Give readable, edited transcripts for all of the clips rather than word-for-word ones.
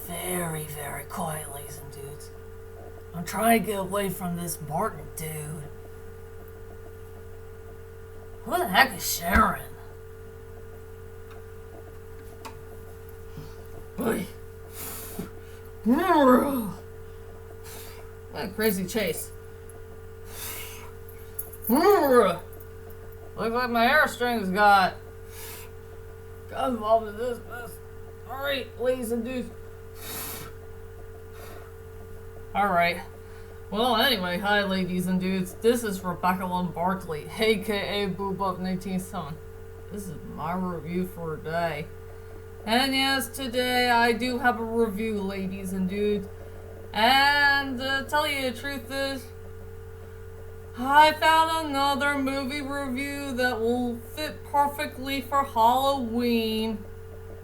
very, very quiet, ladies and dudes. I'm trying to get away from this Martin dude. Who the heck is Sharon? Boy. What a crazy chase. Looks like my hair strings got involved in this mess. Alright, ladies and dudes. Alright. Well, anyway, hi ladies and dudes. This is Rebecca Lynn Barkley, aka Boob of 197. This is my review for today. And yes, today I do have a review, ladies and dudes. And to tell you the truth is, I found another movie review that will fit perfectly for Halloween.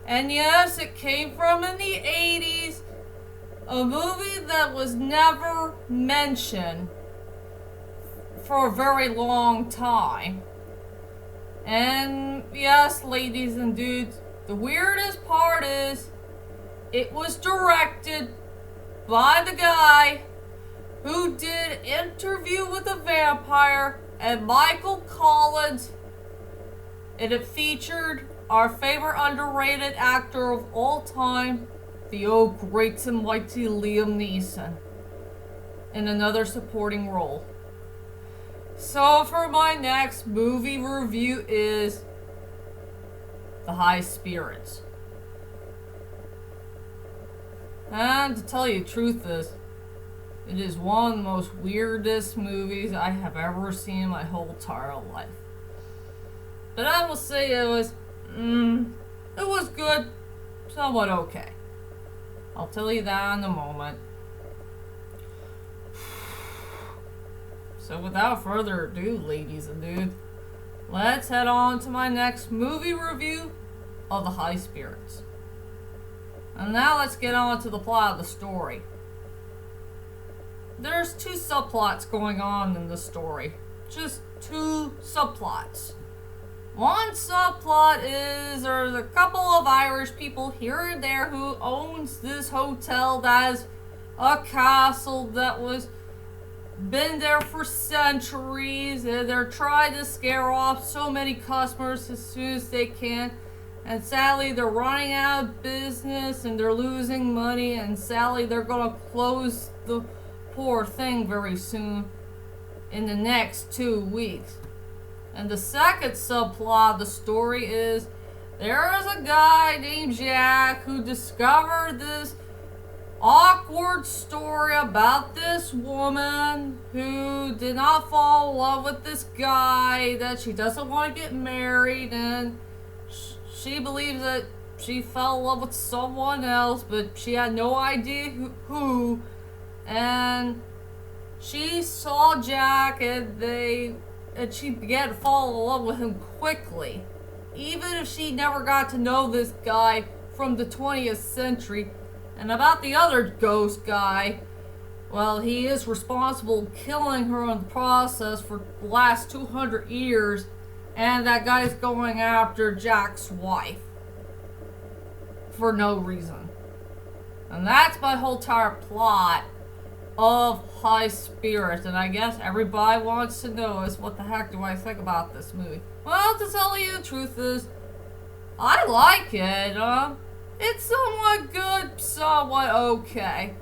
And yes, it came from in the 80s. A movie that was never mentioned for a very long time. And yes, ladies and dudes, the weirdest part is it was directed by the guy who did Interview with a Vampire and Michael Collins, and it featured our favorite underrated actor of all time, the old great and mighty Liam Neeson, in another supporting role. So for my next movie review is The High Spirits. And to tell you the truth is, it is one of the most weirdest movies I have ever seen in my whole entire life. But I will say it was good, somewhat okay. I'll tell you that in a moment. So without further ado, ladies and dudes, let's head on to my next movie review of The High Spirits. And now let's get on to the plot of the story. There's two subplots going on in the story. Just two subplots. One subplot is there's a couple of Irish people here and there who owns this hotel that is a castle that was been there for centuries, and they're trying to scare off so many customers as soon as they can. And sadly, they're running out of business and they're losing money, and sadly, they're gonna close the poor thing very soon in the next 2 weeks. And the second subplot of the story is there is a guy named Jack who discovered this awkward story about this woman who did not fall in love with this guy, that she doesn't want to get married, and she believes that she fell in love with someone else, but she had no idea who. And she saw Jack, and she began to fall in love with him quickly, even if she never got to know this guy from the 20th century. And about the other ghost guy, well, he is responsible killing her in the process for the last 200 years, and that guy's going after Jack's wife for no reason. And that's my whole entire plot of High Spirits, and I guess everybody wants to know is what the heck do I think about this movie? Well, to tell you the truth is, I like it. It's somewhat good, somewhat okay.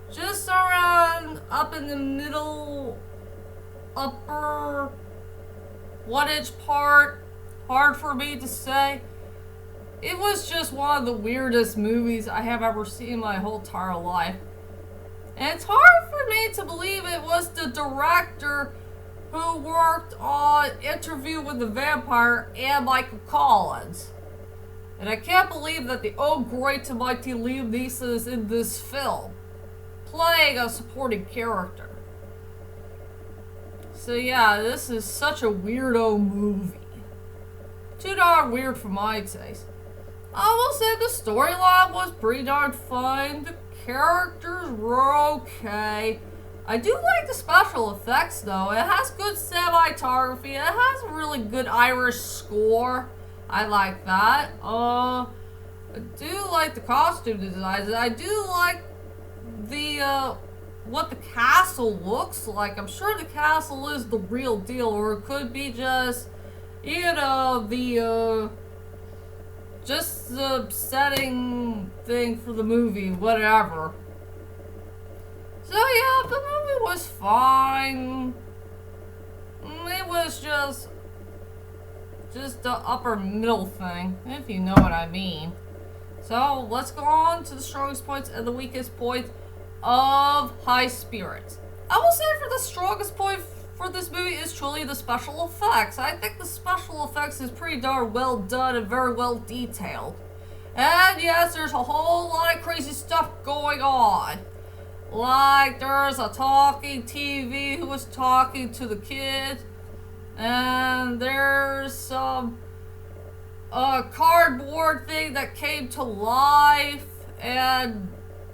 Just around up in the middle, upper 1-inch part, hard for me to say. It was just one of the weirdest movies I have ever seen in my whole entire life. And it's hard for me to believe it was the director who worked on Interview with the Vampire and Michael Collins. And I can't believe that the old great and mighty Liam Neeson is in this film, playing a supporting character. So yeah, this is such a weirdo movie. Too darn weird for my taste. I will say the storyline was pretty darn fun. The characters were okay. I do like the special effects though. It has good cinematography. It has a really good Irish score. I like that. I do like the costume designs. I do like the what the castle looks like. I'm sure the castle is the real deal, or it could be just, the just the setting thing for the movie, whatever. So yeah, the movie was fine. It was just the upper middle thing, if you know what I mean. So let's go on to the strongest points and the weakest points of High Spirits. I will say for the strongest point for this movie is truly the special effects. I think the special effects is pretty darn well done and very well detailed. And yes, there's a whole lot of crazy stuff going on. Like there's a talking TV who was talking to the kids. And there's some cardboard thing that came to life. And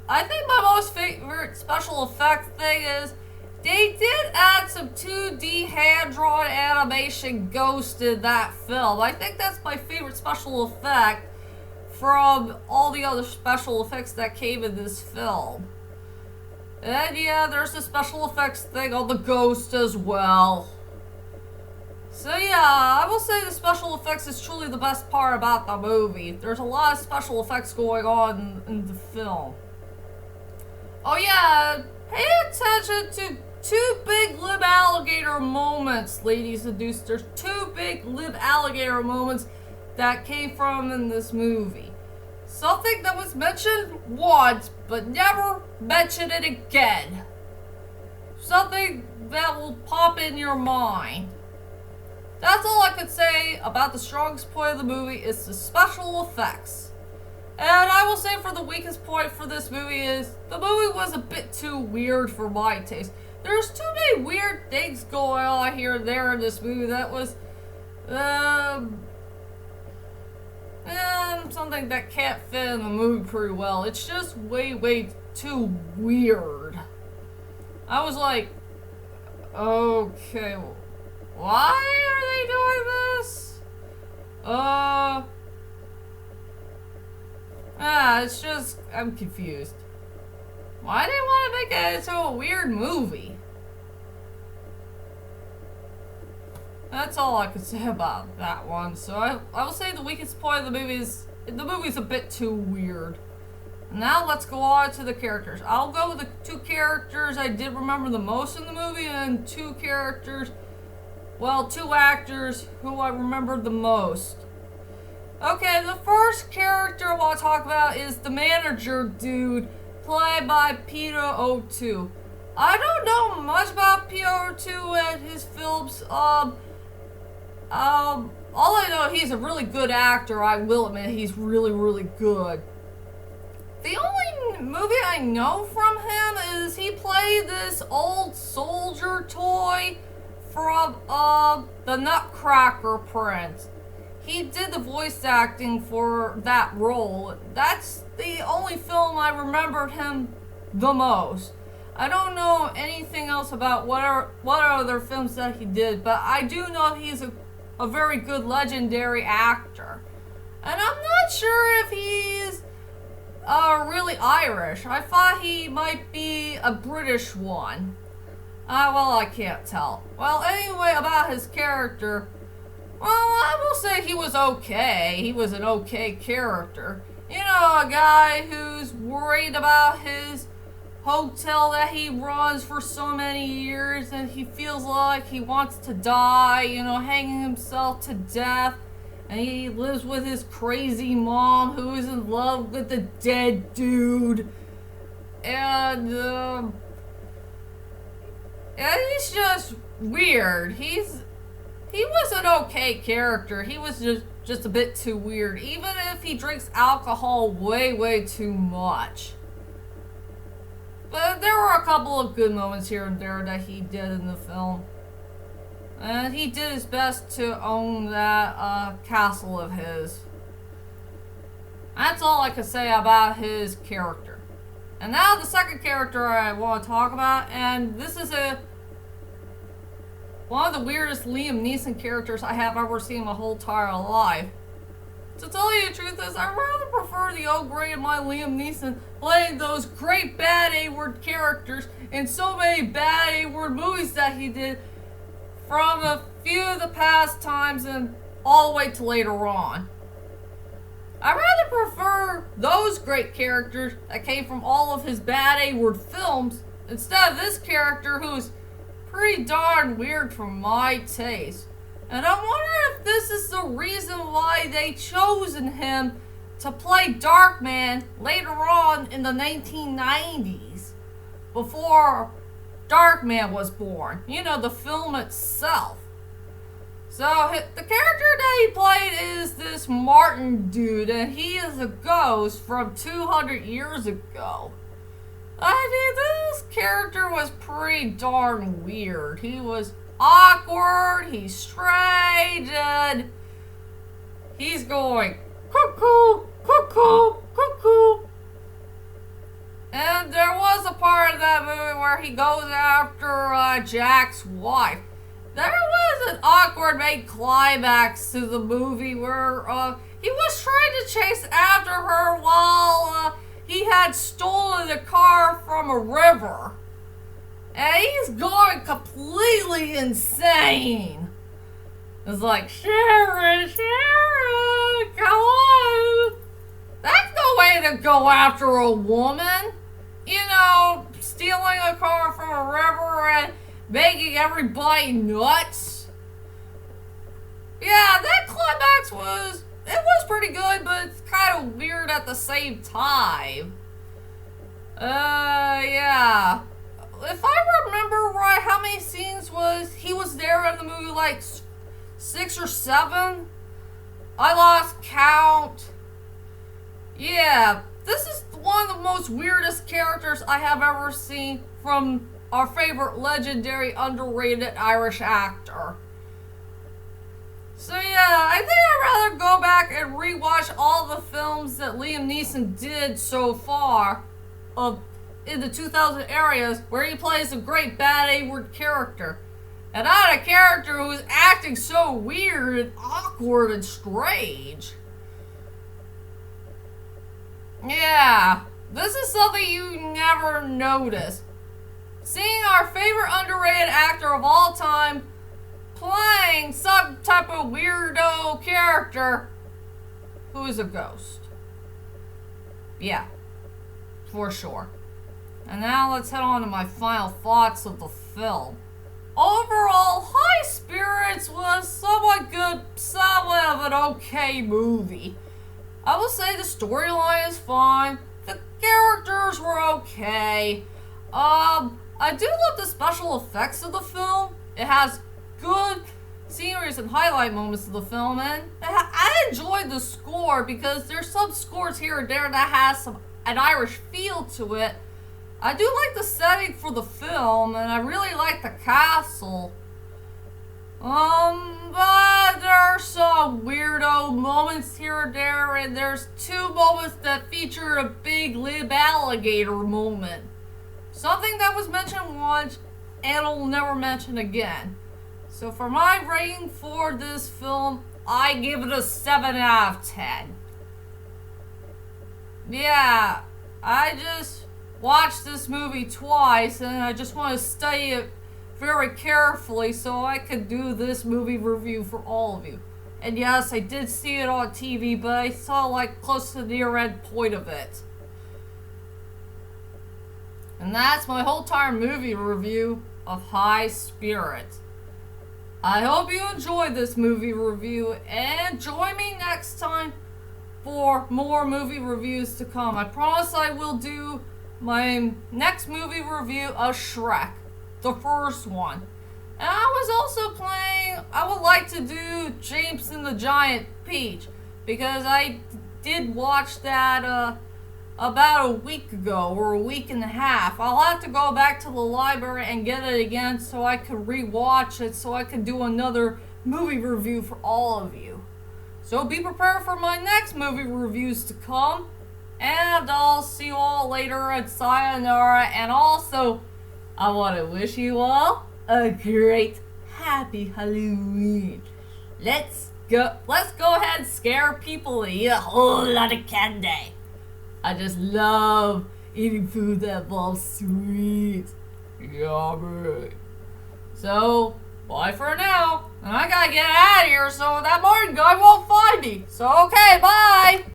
I think my most favorite special effect thing is they did add some 2D hand-drawn animation ghost in that film. I think that's my favorite special effect from all the other special effects that came in this film. And yeah, there's the special effects thing on the ghost as well. So yeah, I will say the special effects is truly the best part about the movie. There's a lot of special effects going on in the film. Oh yeah, pay attention to two big lib alligator moments, ladies and dudes. There's two big lib alligator moments that came from in this movie. Something that was mentioned once, but never mention it again. Something that will pop in your mind. That's all I could say about the strongest point of the movie is the special effects. And I will say for the weakest point for this movie is the movie was a bit too weird for my taste. There's too many weird things going on here and there in this movie that was something that can't fit in the movie pretty well. It's just way too weird. I was like, okay, why are they doing this? It's just, I'm confused. Why do they want to make it into a weird movie? That's all I could say about that one. So I will say the weakest point of the movie is, the movie's a bit too weird. Now let's go on to the characters. I'll go with the two characters I did remember the most in the movie, and two actors who I remembered the most. Okay, the first character I want to talk about is the manager dude, played by Peter O'Toole. I don't know much about Peter O'Toole and his films. All I know, he's a really good actor. I will admit, he's really good. The only movie I know from him is he played this old soldier toy from the Nutcracker Prince. He did the voice acting for that role. That's the only film I remembered him the most. I don't know anything else about what other films that he did, but I do know he's a very good legendary actor. And I'm not sure if he's really Irish. I thought he might be a British one. Well, I can't tell. Well, anyway, about his character, well, I will say he was okay. He was an okay character. You know, a guy who's worried about his hotel that he runs for so many years, and he feels like he wants to die, hanging himself to death. And he lives with his crazy mom who is in love with the dead dude. And he's just weird. He was an okay character. He was just a bit too weird, even if he drinks alcohol way too much. But there were a couple of good moments here and there that he did in the film. And he did his best to own that castle of his. That's all I could say about his character. And now the second character I want to talk about, and this is one of the weirdest Liam Neeson characters I have ever seen my whole entire life. to tell you the truth is, I rather prefer the old great and my Liam Neeson playing those great bad A-word characters in so many bad A-word movies that he did from a few of the past times and all the way to later on. I rather prefer those great characters that came from all of his bad A-word films instead of this character who's pretty darn weird for my taste. And I wonder if this is the reason why they chosen him to play Darkman later on in the 1990s, before Darkman was born. You know, the film itself. So, the character that he played is this Martin dude, and he is a ghost from 200 years ago. I mean, this character was pretty darn weird. He was awkward, he's strange, and he's going cuckoo, cuckoo, cuckoo. And there was a part of that movie where he goes after Jack's wife. There was an awkward made climax to the movie where he was trying to chase after her while he had stolen a car from a river. And he's going completely insane. It's like, Sharon, come on. That's no way to go after a woman. You know, stealing a car from a river and making everybody nuts. Yeah, that climax was pretty good, but it's kind of weird at the same time. Yeah. If I remember right, how many scenes he was there in the movie? Like 6 or 7? I lost count. Yeah, this is one of the most weirdest characters I have ever seen from our favorite legendary underrated Irish actor. So yeah, I think I'd rather go back and rewatch all the films that Liam Neeson did so far in the 2000 areas where he plays a great bad A-word character. And not a character who's acting so weird and awkward and strange. Yeah, this is something you never notice. Seeing our favorite underrated actor of all time playing some type of weirdo character who is a ghost. Yeah, for sure. And now let's head on to my final thoughts of the film. Overall, High Spirits was somewhat good, somewhat of an okay movie. I will say the storyline is fine. The characters were okay. I do love the special effects of the film. It has good sceneries and highlight moments of the film, and I enjoyed the score because there's some scores here and there that has an Irish feel to it. I do like the setting for the film, and I really like the castle. But there are some weirdo moments here and there, and there's 2 moments that feature a big lib alligator moment. Something that was mentioned once, and will never mention again. So for my rating for this film, I give it a 7 out of 10. Yeah, I just watched this movie twice, and I just want to study it very carefully so I could do this movie review for all of you. And yes, I did see it on TV, but I saw like close to the near end point of it. And that's my whole entire movie review of High Spirits. I hope you enjoyed this movie review, and join me next time for more movie reviews to come. I promise I will do my next movie review of Shrek, the first one. And I was also I would like to do James and the Giant Peach, because I did watch that about a week ago, or a week and a half. I'll have to go back to the library and get it again so I could rewatch it, so I could do another movie review for all of you. So be prepared for my next movie reviews to come, and I'll see you all later at Sayonara. And also, I want to wish you all a great happy Halloween. Let's let's go ahead and scare people and eat a whole lot of candy. I just love eating food that involves sweets. Yummy. So, bye for now. And I gotta get out of here so that Martin guy won't find me. So, okay, bye.